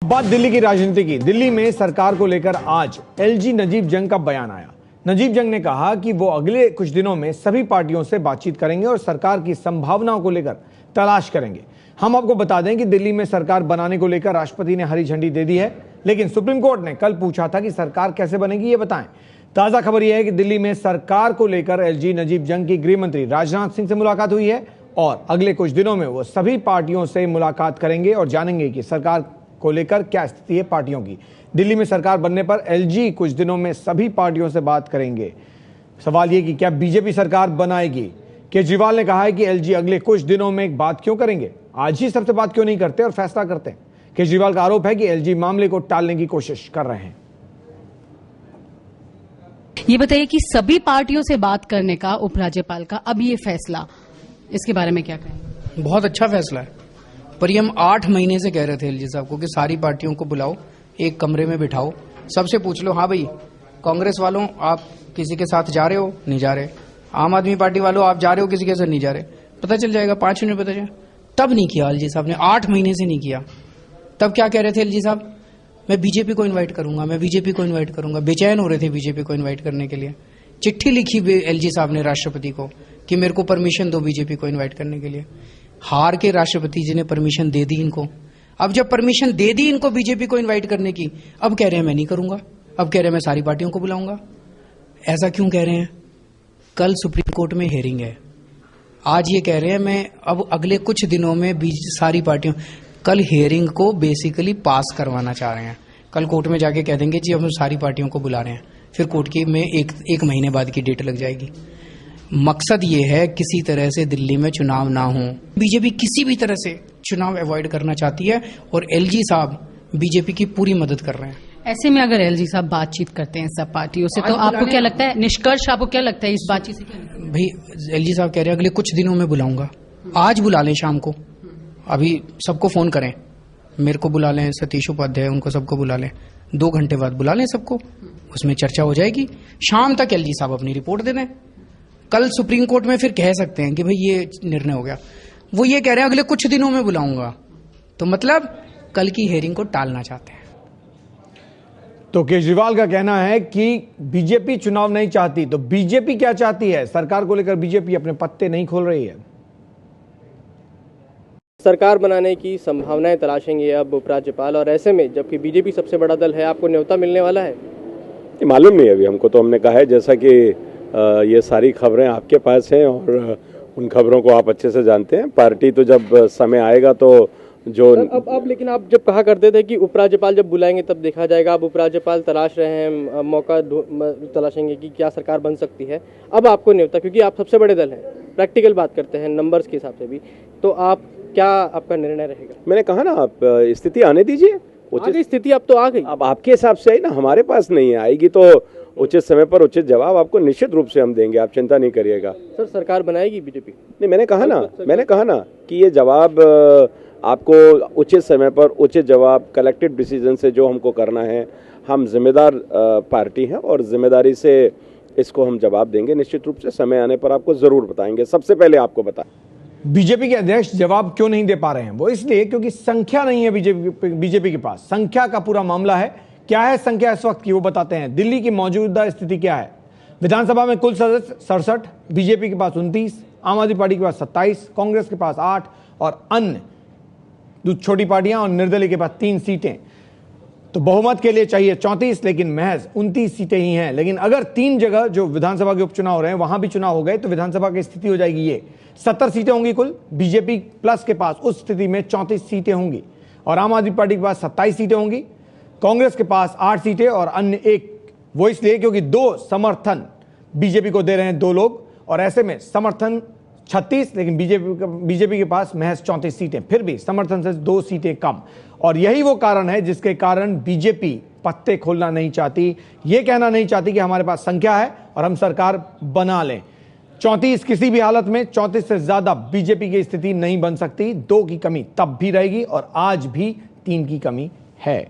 बात दिल्ली की राजनीति की। दिल्ली में सरकार को लेकर आज एलजी नजीब जंग का बयान आया। नजीब जंग ने कहा कि वो अगले कुछ दिनों में सभी पार्टियों से बातचीत करेंगे और सरकार की संभावनाओं को लेकर तलाश करेंगे। हम आपको बता दें कि दिल्ली में सरकार बनाने को लेकर राष्ट्रपति ने हरी झंडी दे दी है, लेकिन सुप्रीम कोर्ट ने कल पूछा था कि सरकार कैसे बनेगी, ये बताएं। ताजा खबर यह है कि दिल्ली में सरकार को लेकर एलजी नजीब जंग की गृह मंत्री राजनाथ सिंह से मुलाकात हुई है और अगले कुछ दिनों में वो सभी पार्टियों से मुलाकात करेंगे और जानेंगे कि सरकार को लेकर क्या स्थिति है पार्टियों की। दिल्ली में सरकार बनने पर एलजी कुछ दिनों में सभी पार्टियों से बात करेंगे। सवाल ये कि क्या बीजेपी सरकार बनाएगी। केजरीवाल ने कहा है कि एलजी अगले कुछ दिनों में एक बात क्यों करेंगे, आज ही सबसे बात क्यों नहीं करते और फैसला करते। केजरीवाल का आरोप है कि एलजी मामले को टालने की कोशिश कर रहे हैं। ये बताइए कि सभी पार्टियों से बात करने का उपराज्यपाल का अब ये फैसला, इसके बारे में क्या कहें। बहुत अच्छा फैसला है, पर ये हम 8 महीने से कह रहे थे एलजी साहब को कि सारी पार्टियों को बुलाओ, एक कमरे में बिठाओ, सबसे पूछ लो, हाँ भाई कांग्रेस वालों आप किसी के साथ जा रहे हो, नहीं जा रहे, आम आदमी पार्टी वालों आप जा रहे हो किसी के साथ, नहीं जा रहे, पता चल जाएगा 5 मिनट पता चल। तब नहीं किया एलजी साहब ने, 8 महीने से नहीं किया। तब क्या कह रहे थे एलजी साहब, मैं बीजेपी को इन्वाइट करूंगा, मैं बीजेपी को इन्वाइट करूंगा। बेचैन हो रहे थे बीजेपी को इन्वाइट करने के लिए। चिट्ठी लिखी एलजी साहब ने राष्ट्रपति को कि मेरे को परमिशन दो बीजेपी को इन्वाइट करने के लिए। हार के राष्ट्रपति जी ने परमिशन दे दी इनको। अब जब परमिशन दे दी इनको बीजेपी को इन्वाइट करने की, अब कह रहे हैं मैं नहीं करूंगा, अब कह रहे हैं मैं सारी पार्टियों को बुलाऊंगा। ऐसा क्यों कह रहे हैं? कल सुप्रीम कोर्ट में हियरिंग है, आज ये कह रहे हैं मैं अब अगले कुछ दिनों में सारी पार्टियों, कल हियरिंग को बेसिकली पास करवाना चाह रहे हैं। कल कोर्ट में जाके कह देंगे जी अब हम सारी पार्टियों को बुला रहे हैं, फिर कोर्ट की में एक महीने बाद की डेट लग जाएगी। मकसद ये है किसी तरह से दिल्ली में चुनाव ना हो। बीजेपी किसी भी तरह से चुनाव अवॉइड करना चाहती है और एलजी साहब बीजेपी की पूरी मदद कर रहे हैं। ऐसे में अगर एलजी साहब बातचीत करते हैं सब पार्टियों से, तो आपको क्या लगता है, निष्कर्ष आपको क्या लगता है इस बातचीत से? क्या भाई एलजी साहब कह रहे हैं अगले कुछ दिनों में बुलाऊंगा, आज बुला लें शाम को, अभी सबको फोन करें, मेरे को बुला लें, सतीश उपाध्याय उनको सबको बुला लें, 2 घंटे बाद बुला लें सबको, उसमें चर्चा हो जाएगी। शाम तक एलजी साहब अपनी रिपोर्ट दे दें, कल सुप्रीम कोर्ट में फिर कह सकते हैं कि भाई ये निर्णय हो गया। वो ये कह रहे हैं अगले कुछ दिनों में बुलाऊंगा, तो मतलब कल की हेयरिंग को टालना चाहते हैं। तो केजरीवाल का कहना है कि बीजेपी चुनाव नहीं चाहती, तो बीजेपी क्या चाहती है? सरकार को लेकर बीजेपी अपने पत्ते नहीं खोल रही है। सरकार बनाने की संभावनाएं तलाशेंगे अब उपराज्यपाल, और ऐसे में जबकि बीजेपी सबसे बड़ा दल है, आपको न्योता मिलने वाला है? मालूम नहीं अभी हमको, तो हमने कहा है जैसा कि ये सारी खबरें आपके पास हैं और उन खबरों को आप अच्छे से जानते हैं। पार्टी तो जब समय आएगा तो जो अब लेकिन आप जब कहा करते थे कि उपराज्यपाल जब बुलाएंगे तब देखा जाएगा, अब उपराज्यपाल तलाश रहे हैं, मौका तलाशेंगे कि क्या सरकार बन सकती है। अब आपको न्योता, क्योंकि आप सबसे बड़े दल हैं, प्रैक्टिकल बात करते हैं नंबर्स के हिसाब से भी, तो आप क्या आपका निर्णय रहेगा? मैंने कहा ना, आप स्थिति आने दीजिए। उचित स्थिति अब तो आ गई, अब आपके हिसाब से आई ना, हमारे पास नहीं है। आएगी तो उचित समय पर उचित जवाब आपको निश्चित रूप से हम देंगे, आप चिंता नहीं करिएगा। सर सरकार बनाएगी बीजेपी? नहीं, मैंने कहा ना कि ये जवाब आपको उचित समय पर उचित जवाब, कलेक्टिव डिसीजन से जो हमको करना है, हम जिम्मेदार पार्टी हैं और जिम्मेदारी से इसको हम जवाब देंगे। निश्चित रूप से समय आने पर आपको जरूर बताएंगे, सबसे पहले आपको बताएं। बीजेपी के अध्यक्ष जवाब क्यों नहीं दे पा रहे हैं? वो इसलिए क्योंकि संख्या नहीं है बीजेपी के पास। संख्या का पूरा मामला है। क्या है संख्या इस वक्त की, वो बताते हैं। दिल्ली की मौजूदा स्थिति क्या है? विधानसभा में कुल सदस्य 67, बीजेपी के पास 29, आम आदमी पार्टी के पास 27, कांग्रेस के पास 8 और अन्य छोटी पार्टियां और निर्दलीय के पास 3 सीटें। तो बहुमत के लिए चाहिए 34, लेकिन महज 29 सीटें ही हैं। लेकिन अगर 3 जगह जो विधानसभा के उपचुनाव हो रहे हैं वहां भी चुनाव हो गए तो विधानसभा की स्थिति हो जाएगी ये 70 सीटें होंगी कुल। बीजेपी प्लस के पास उस स्थिति में 34 सीटें होंगी और आम आदमी पार्टी के पास 27 सीटें होंगी, कांग्रेस के पास 8 सीटें और अन्य 1। वो इसलिए क्योंकि 2 समर्थन बीजेपी को दे रहे हैं 2 लोग, और ऐसे में समर्थन 36, लेकिन बीजेपी के पास महज 34 सीटें, फिर भी समर्थन से 2 सीटें कम। और यही वो कारण है जिसके कारण बीजेपी पत्ते खोलना नहीं चाहती, ये कहना नहीं चाहती कि हमारे पास संख्या है और हम सरकार बना लें। 34 किसी भी हालत में 34 से ज्यादा बीजेपी की स्थिति नहीं बन सकती। 2 की कमी तब भी रहेगी और आज भी 3 की कमी है।